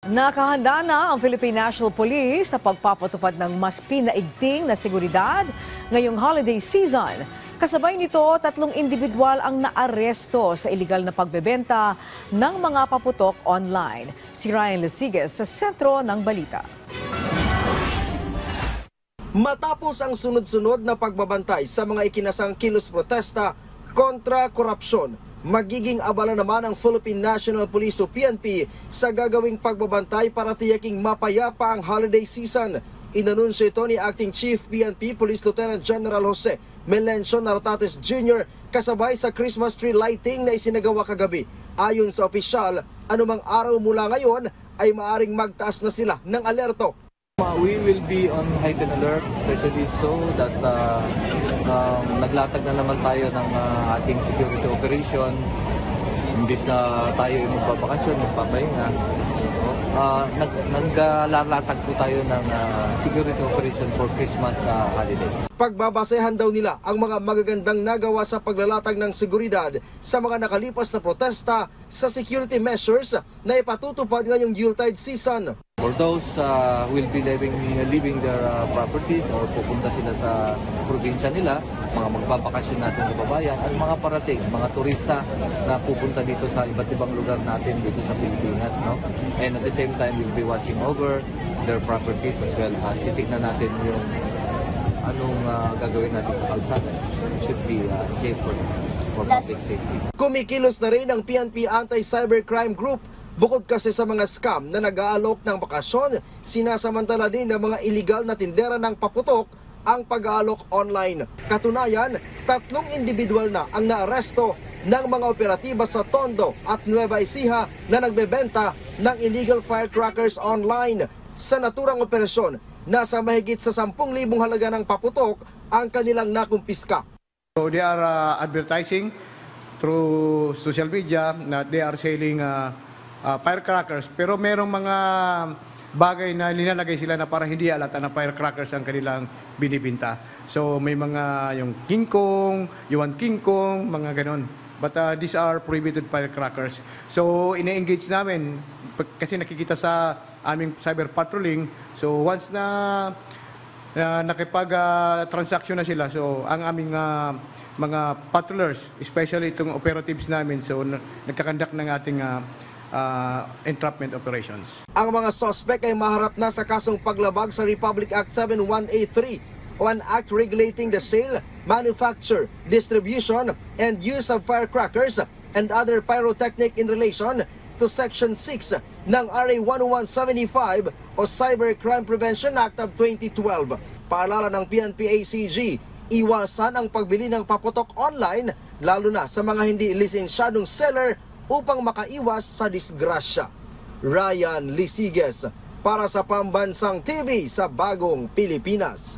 Nakahanda na ang Philippine National Police sa pagpapatupad ng mas pinaigting na seguridad ngayong holiday season. Kasabay nito, 3 individual ang naaresto sa iligal na pagbebenta ng mga paputok online. Si Ryan Lesiges sa sentro ng balita. Matapos ang sunod-sunod na pagbabantay sa mga ikinasang kilos protesta kontra korupsyon, magiging abala naman ang Philippine National Police o PNP sa gagawing pagbabantay para tiyaking mapayapa ang holiday season. Inanunsyo ito ni Acting Chief PNP Police Lieutenant General Jose Melencio Nartates Jr. kasabay sa Christmas tree lighting na isinagawa kagabi. Ayon sa opisyal, anumang araw mula ngayon ay maaring magtaas na sila ng alerto. We will be on heightened alert, especially so that naglatag na naman tayo ng ating security operation. Imbis na tayo ay magpapakasyon, magpapahinga, naglalatag po tayo ng security operation for Christmas holiday. Pagbabasehan daw nila ang mga magagandang nagawa sa paglalatag ng seguridad sa mga nakalipas na protesta sa security measures na ipatutupad ngayong Yuletide season. For those will be leaving their properties or pupunta sila sa probinsya nila, mga magpapakasyon natin sa babayan, at mga parating, mga turista na pupunta dito sa iba't ibang lugar natin dito sa Pilipinas. No? And at the same time, we'll be watching over their properties as well as titignan natin yung anong gagawin natin sa kalsada. It should be safe for public safety. Kumikilos na rin ang PNP Anti-Cybercrime Group. Bukod kasi sa mga scam na nag-aalok ng bakasyon, sinasamantala din ng mga iligal na tindera ng paputok ang pag-aalok online. Katunayan, 3 individual na ang naaresto ng mga operatiba sa Tondo at Nueva Ecija na nagbebenta ng illegal firecrackers online. Sa naturang operasyon, nasa mahigit sa 10,000 halaga ng paputok ang kanilang nakumpiska. So they are advertising through social media na they are selling firecrackers, pero merong mga bagay na linalagay sila na para hindi alata na firecrackers ang kanilang binibinta. So may mga yung King Kong, Yuan King Kong, mga ganon. But these are prohibited firecrackers. So ine-engage namin kasi nakikita sa aming cyber patrolling. So once na nakipag-transaction na sila, so ang aming mga patrollers, especially itong operatives namin, so nagkakandak ng ating entrapment operations. Ang mga suspect ay maharap na sa kasong paglabag sa Republic Act 7183 o an act regulating the sale, manufacture, distribution, and use of firecrackers and other pyrotechnic in relation to Section 6 ng RA 10175 o Cybercrime Prevention Act of 2012. Paalala ng PNP-ACG, iwasan ang pagbili ng paputok online lalo na sa mga hindi lisensyadong seller upang makaiwas sa disgrasya. Ryan Lesiges para sa Pambansang TV sa Bagong Pilipinas.